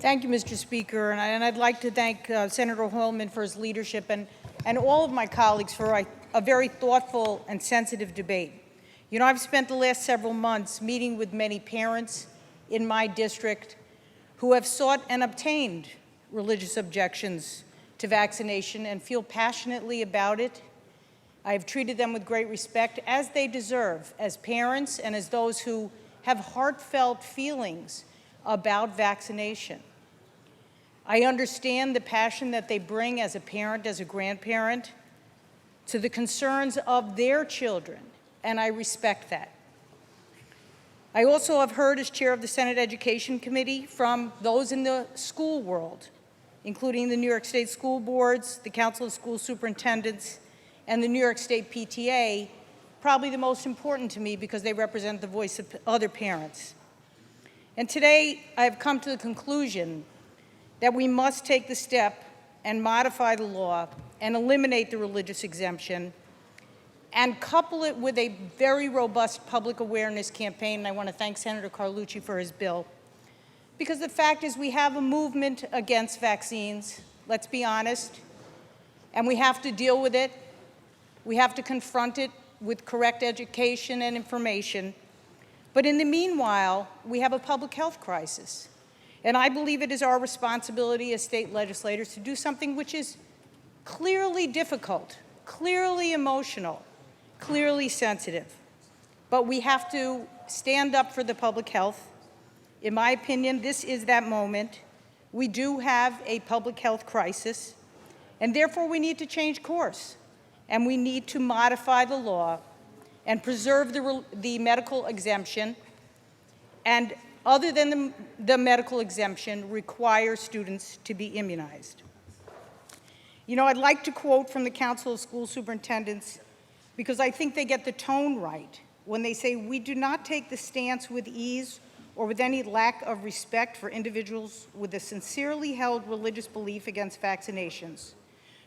Thank you, Mr. Speaker, and I'd like to thank Senator Holman for his leadership and all of my colleagues for a very thoughtful and sensitive debate. You know, I've spent the last several months meeting with many parents in my district who have sought and obtained religious objections to vaccination and feel passionately about it. I have treated them with great respect, as they deserve, as parents and as those who have heartfelt feelings about vaccination. I understand the passion that they bring as a parent, as a grandparent, to the concerns of their children, and I respect that. I also have heard, as chair of the Senate Education Committee, from those in the school world, including the New York State School Boards, the Council of School Superintendents, and the New York State PTA, probably the most important to me because they represent the voice of other parents. And today, I have come to the conclusion that we must take the step and modify the law and eliminate the religious exemption and couple it with a very robust public awareness campaign. And I want to thank Senator Carlucci for his bill. Because the fact is we have a movement against vaccines, let's be honest, and we have to deal with it. We have to confront it with correct education and information. But in the meanwhile, we have a public health crisis. And I believe it is our responsibility as state legislators to do something which is clearly difficult, clearly emotional, clearly sensitive. But we have to stand up for the public health. In my opinion, this is that moment. We do have a public health crisis, and therefore we need to change course. And we need to modify the law and preserve the medical exemption, and other than the medical exemption, require students to be immunized. You know, I'd like to quote from the Council of School Superintendents because I think they get the tone right when they say, "We do not take the stance with ease or with any lack of respect for individuals with a sincerely held religious belief against vaccinations,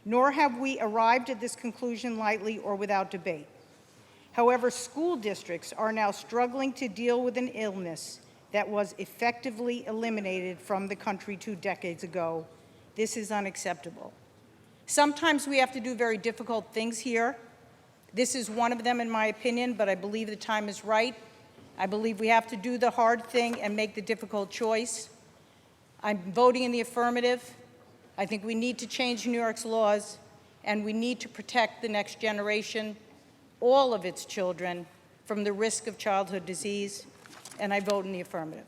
nor have we arrived at this conclusion lightly or without debate. However, school districts are now struggling to deal with an illness that was effectively eliminated from the country 2 decades ago. This is unacceptable." Sometimes we have to do very difficult things here. This is one of them, in my opinion, but I believe the time is right. I believe we have to do the hard thing and make the difficult choice. I'm voting in the affirmative. I think we need to change New York's laws, and we need to protect the next generation, all of its children, from the risk of childhood disease, and I vote in the affirmative.